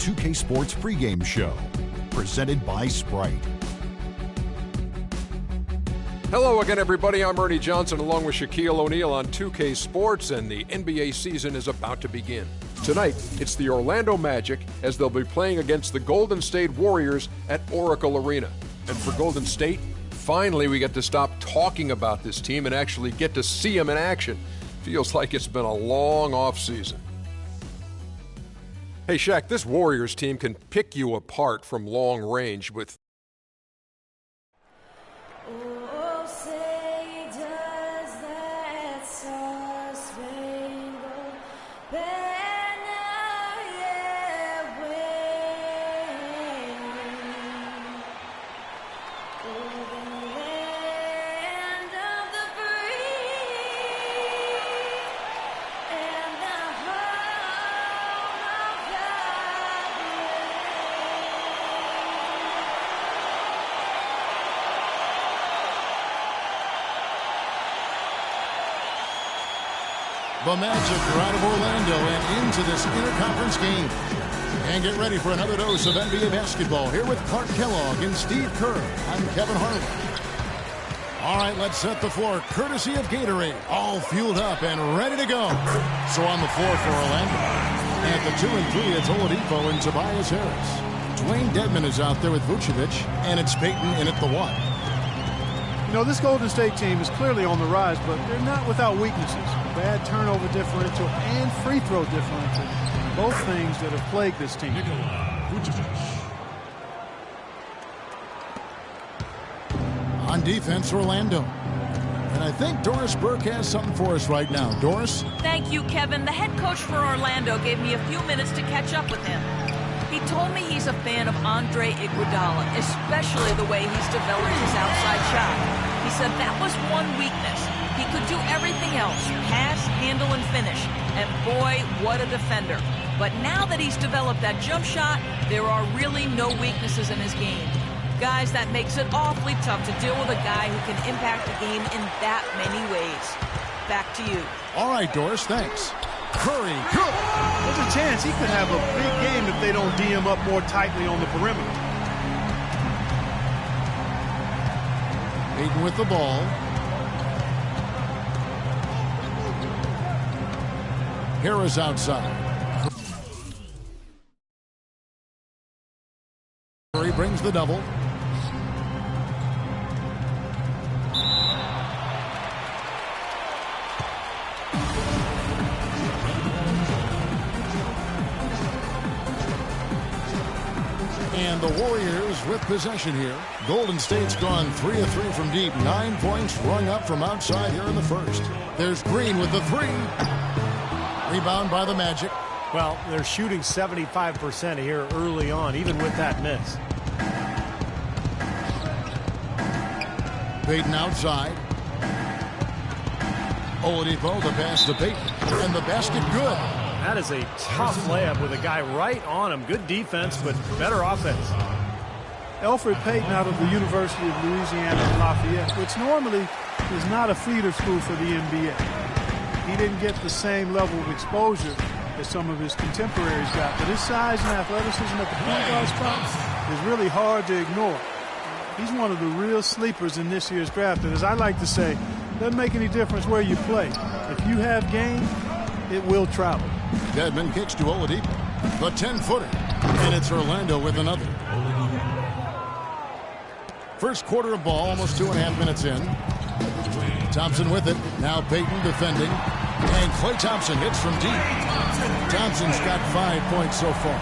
2K Sports pregame show, presented by Sprite. Hello again, everybody. I'm Ernie Johnson along with Shaquille O'Neal on 2K Sports, and the NBA season is about to begin. Tonight, it's the Orlando Magic as they'll be playing against the Golden State Warriors at Oracle Arena. And for Golden State, finally we get to stop talking about this team and actually get to see them in action. Feels like it's been a long offseason. Hey, Shaq, this Warriors team can pick you apart from long range with... Oh, say does that star-spangled banner yet wave over the land of the free and the home of the The Magic are out of Orlando and into this interconference game. And get ready for another dose of NBA basketball here with Clark Kellogg and Steve Kerr. I'm Kevin Harlan. All right, let's set the floor courtesy of Gatorade. All fueled up and ready to go. So on the floor for Orlando. At the 2 and 3, it's Oladipo and Tobias Harris. Dwayne Dedmon is out there with Vucevic, and it's Payton in at the 1. You know, this Golden State team is clearly on the rise, but they're not without weaknesses. Bad turnover differential and free throw differential. Both things that have plagued this team. On defense, Orlando. And I think Doris Burke has something for us right now. Doris? Thank you, Kevin. The head coach for Orlando gave me a few minutes to catch up with him. He told me he's a fan of Andre Iguodala, especially the way he's developed his outside shot. He said that was one weakness. He could do everything else, pass, handle, and finish. And boy, what a defender. But now that he's developed that jump shot, there are really no weaknesses in his game. Guys, that makes it awfully tough to deal with a guy who can impact the game in that many ways. Back to you. All right, Doris, thanks. Curry, good. There's a chance he could have a big game if they don't D him up more tightly on the perimeter. Payton with the ball. Harris outside. Curry brings the double. And the Warriors with possession here. Golden State's gone 3 of 3 from deep. 9 points rung up from outside here in the first. There's Green with the 3. Rebound by the Magic. Well, they're shooting 75% here early on, even with that miss. Payton outside. Oladipo, the pass to Payton. And the basket good. That is a tough layup with a guy right on him. Good defense, but better offense. Elfrid Payton out of the University of Louisiana Lafayette, which normally is not a feeder school for the NBA. He didn't get the same level of exposure as some of his contemporaries got, but his size and athleticism at the point guard spot is really hard to ignore. He's one of the real sleepers in this year's draft, and as I like to say, doesn't make any difference where you play. If you have game, it will travel. Dedmon kicks to Oladipo. The 10-footer. And it's Orlando with another. First quarter of ball, almost 2.5 minutes in. Thompson with it. Now Payton defending. And Klay Thompson hits from deep. Thompson's got 5 points so far.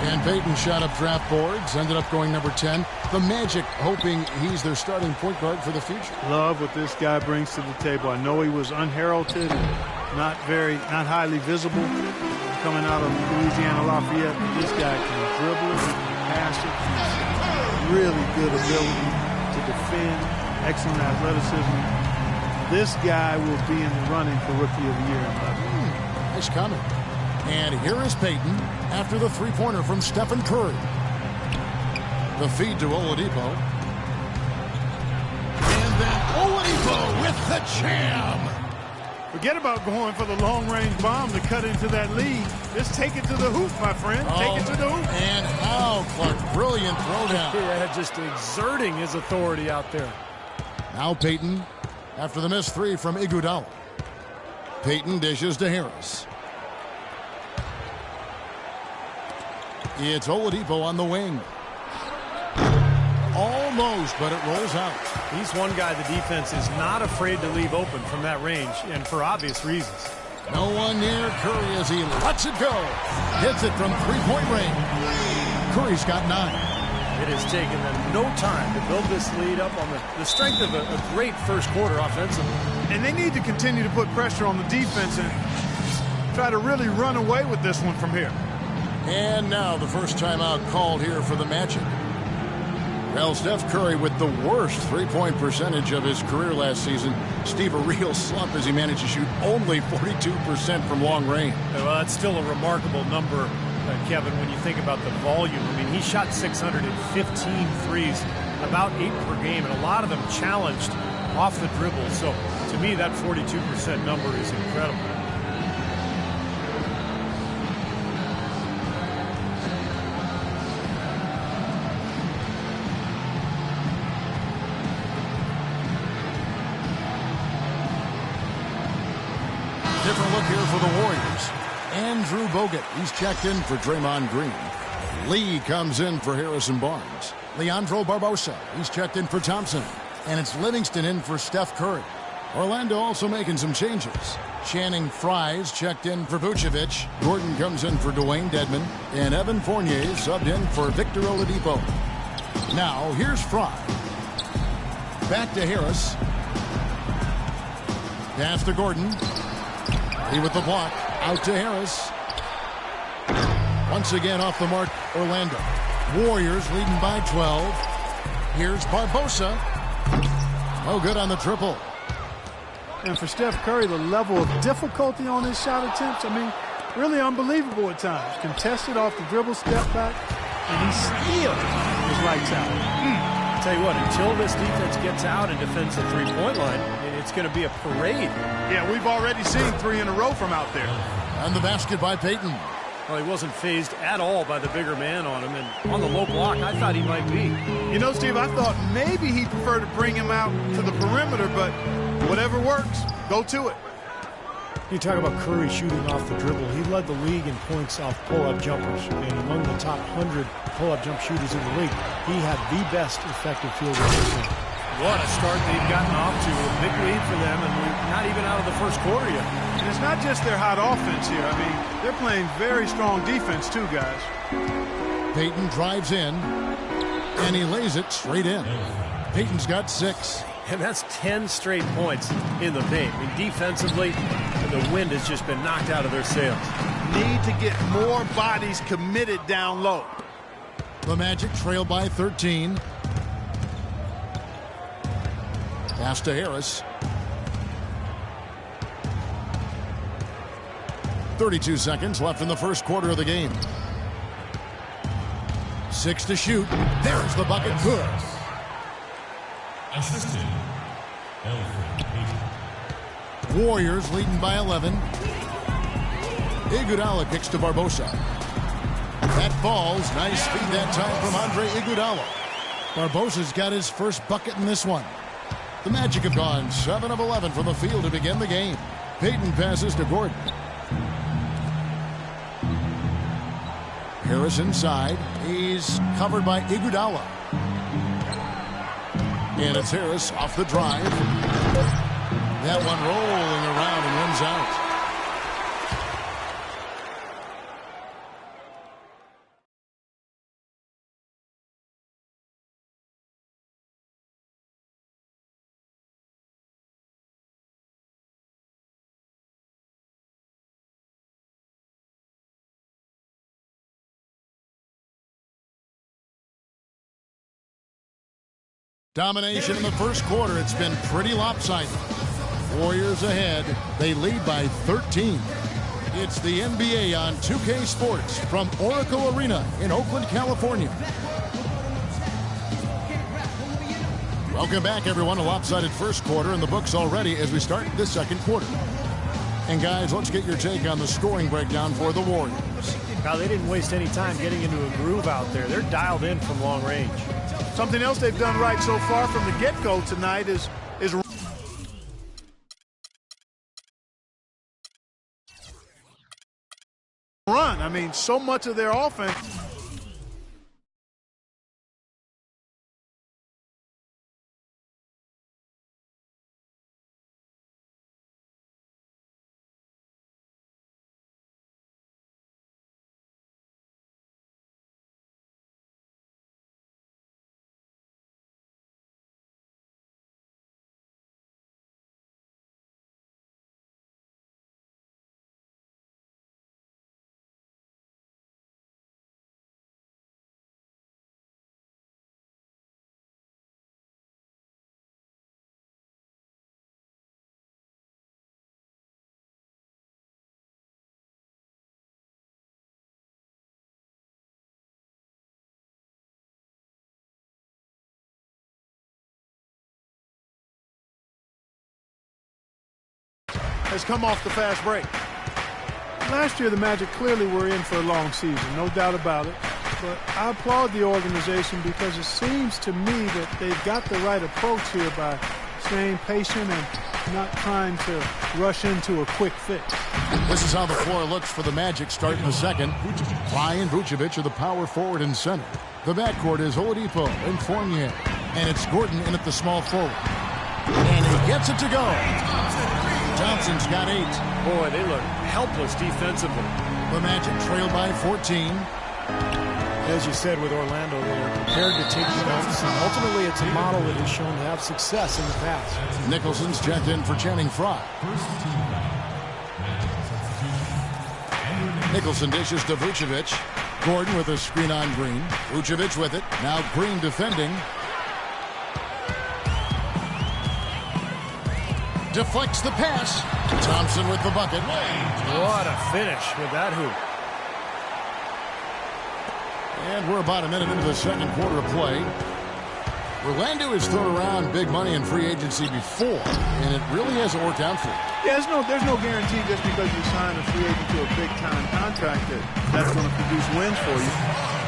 And Payton shot up draft boards. Ended up going number 10. The Magic hoping he's their starting point guard for the future. Love what this guy brings to the table. I know he was unheralded and not highly visible coming out of Louisiana Lafayette, but this guy can dribble it, pass it, really good ability to defend, excellent athleticism. This guy will be in the running for Rookie of the Year. Nice comment. And here is Payton after the three-pointer from Stephen Curry. The feed to Oladipo. And then Oladipo with the jam. Forget about going for the long-range bomb to cut into that lead. Just take it to the hoop, my friend. Take it to the hoop. And how, Clark. Brilliant throwdown. Yeah, just exerting his authority out there. Now Payton after the missed three from Iguodala. Payton dishes to Harris. It's Oladipo on the wing. Almost, but it rolls out. He's one guy the defense is not afraid to leave open from that range, and for obvious reasons. No one near Curry as he lets it go. Hits it from three-point range. Curry's got 9. It has taken them no time to build this lead up on the strength of a great first quarter offensively. And they need to continue to put pressure on the defense and try to really run away with this one from here. And now the first timeout called here for the Magic. Well, Steph Curry with the worst three-point percentage of his career last season. Steve, a real slump as he managed to shoot only 42% from long range. Well, that's still a remarkable number, Kevin, when you think about the volume. I mean, he shot 615 threes, about 8 per game, and a lot of them challenged off the dribble. So, to me, that 42% number is incredible. Different look here for the Warriors. Andrew Bogut, he's checked in for Draymond Green. Lee comes in for Harrison Barnes. Leandro Barbosa, he's checked in for Thompson. And it's Livingston in for Steph Curry. Orlando also making some changes. Channing Frye's checked in for Vucevic. Gordon comes in for Dwayne Dedmon. And Evan Fournier subbed in for Victor Oladipo. Now, here's Frye. Back to Harris. Pass to Gordon. He with the block. Out to Harris. Once again off the mark, Orlando. Warriors leading by 12. Here's Barbosa. Oh, good on the triple. And for Steph Curry, the level of difficulty on his shot attempts, I mean, really unbelievable at times. Contested off the dribble, step back, and he still is lights out. I'll tell you what, until this defense gets out and defends the three-point line, it's going to be a parade. Yeah, we've already seen 3 in a row from out there. And the basket by Payton. Well, he wasn't fazed at all by the bigger man on him, and on the low block, I thought he might be. You know, Steve, I thought maybe he'd prefer to bring him out to the perimeter, but whatever works, go to it. You talk about Curry shooting off the dribble. He led the league in points off pull-up jumpers, and among the top 100 pull-up jump shooters in the league, he had the best effective field goal percentage. What a start they've gotten off to. A big lead for them, and we're not even out of the first quarter yet. And it's not just their hot offense here. I mean, they're playing very strong defense too, guys. Payton drives in, and he lays it straight in. Payton's got 6. And that's 10 straight points in the paint. I mean, defensively, the wind has just been knocked out of their sails. Need to get more bodies committed down low. The Magic trail by 13. Pass to Harris. 32 seconds left in the first quarter of the game. 6 to shoot. There's the bucket. Good. Assistant, Alfred Payton. Warriors leading by 11. Iguodala kicks to Barbosa. That falls. Nice feed that time from Andre Iguodala. Barbosa's got his first bucket in this one. The Magic have gone 7 of 11 from the field to begin the game. Payton passes to Gordon. Harris inside. He's covered by Iguodala. And it's Harris off the drive. That one rolling around and runs out. Domination in the first quarter. It's been pretty lopsided. Warriors ahead. They lead by 13. It's the NBA on 2K Sports from Oracle Arena in Oakland, California. Welcome back, everyone. A lopsided first quarter in the books already as we start the second quarter. And guys, let's get your take on the scoring breakdown for the Warriors. Now, they didn't waste any time getting into a groove out there. They're dialed in from long range. Something else they've done right so far from the get-go tonight is run. I mean, so much of their offense. Has come off the fast break. Last year, the Magic clearly were in for a long season, no doubt about it. But I applaud the organization because it seems to me that they've got the right approach here by staying patient and not trying to rush into a quick fix. This is how the floor looks for the Magic starting the second. Ryan Vucevic are the power forward and center. The backcourt is Oladipo and Fournier. And it's Gordon in at the small forward. And he gets it to go. Thompson's got 8. Boy, they look helpless defensively. The Magic trail by 14. As you said, with Orlando, they are prepared to take shots, and ultimately it's a model that has shown to have success in the past. Nicholson's checked in for Channing Frye. Nicholson dishes to Vucevic. Gordon with a screen on Green. Vucevic with it. Now Green defending. Deflects the pass. Thompson with the bucket. What a finish with that hoop. And we're about a minute into the second quarter of play. Orlando has thrown around big money in free agency before, and it really hasn't worked out for him. Yeah, there's no guarantee just because you sign a free agent to a big-time contract that's going to produce wins for you.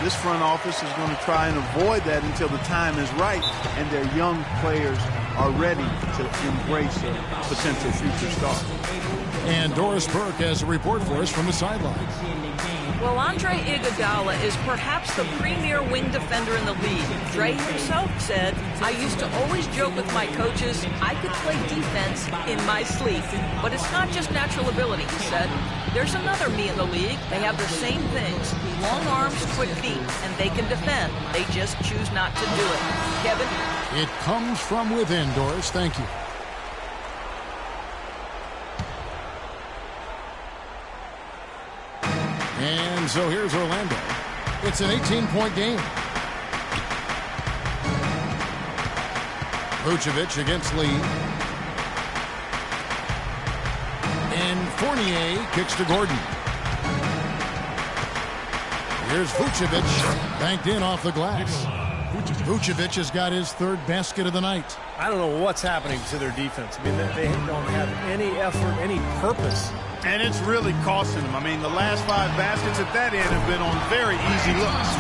This front office is going to try and avoid that until the time is right and their young players are ready to embrace a potential future star. And Doris Burke has a report for us from the sideline. Well, Andre Iguodala is perhaps the premier wing defender in the league. Dre himself said, "I used to always joke with my coaches, I could play defense in my sleep. But it's not just natural ability," he said. "There's another me in the league. They have the same things. Long arms, quick feet, and they can defend. They just choose not to do it." Kevin? It comes from within, Doris. Thank you. And so here's Orlando. It's an 18-point game. Vucevic against Lee. And Fournier kicks to Gordon. Here's Vucevic, banked in off the glass. Vucevic has got his third basket of the night. I don't know what's happening to their defense. I mean, they don't have any effort, any purpose. And it's really costing them. I mean, the last 5 baskets at that end have been on very easy looks.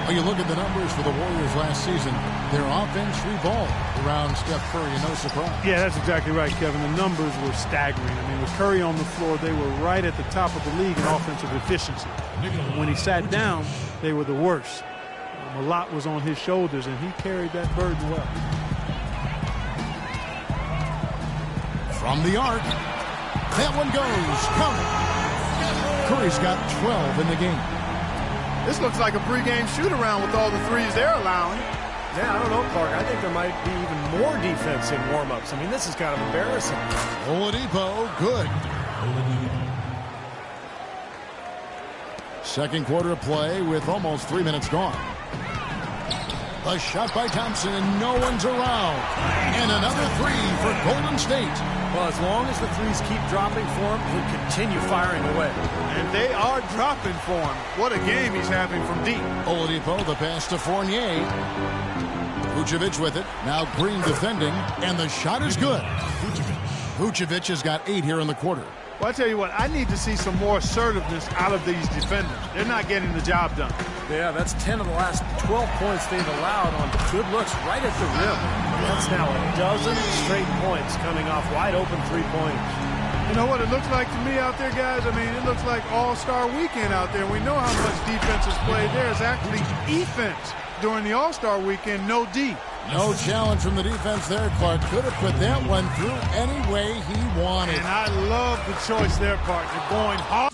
When you look at the numbers for the Warriors last season, their offense revolved around Steph Curry, no surprise. Yeah, that's exactly right, Kevin. The numbers were staggering. I mean, with Curry on the floor, they were right at the top of the league in offensive efficiency. When he sat down, they were the worst. A lot was on his shoulders, and he carried that burden well. From the arc, that one goes. Counted. Curry's got 12 in the game. This looks like a pregame shoot-around with all the threes they're allowing. Yeah, I don't know, Clark. I think there might be even more defense in warm-ups. I mean, this is kind of embarrassing. Oladipo, good. Second quarter of play with almost 3 minutes gone. A shot by Thompson, and no one's around. And another 3 for Golden State. Well, as long as the threes keep dropping for him, he'll continue firing away. And they are dropping for him. What a game he's having from deep. Oladipo, the pass to Fournier. Vucevic with it. Now Green defending, and the shot is good. Vucevic has got 8 here in the quarter. Well, I tell you what, I need to see some more assertiveness out of these defenders. They're not getting the job done. Yeah, that's 10 of the last 12 points they've allowed on good looks right at the rim. That's now a dozen straight points coming off wide open three-pointers. You know what it looks like to me out there, guys? I mean, it looks like All-Star Weekend out there. We know how much defense is played there. It's actually defense during the All-Star Weekend, no D. No challenge from the defense there. Clark could have put that one through any way he wanted. And I love the choice there, partner, going hard.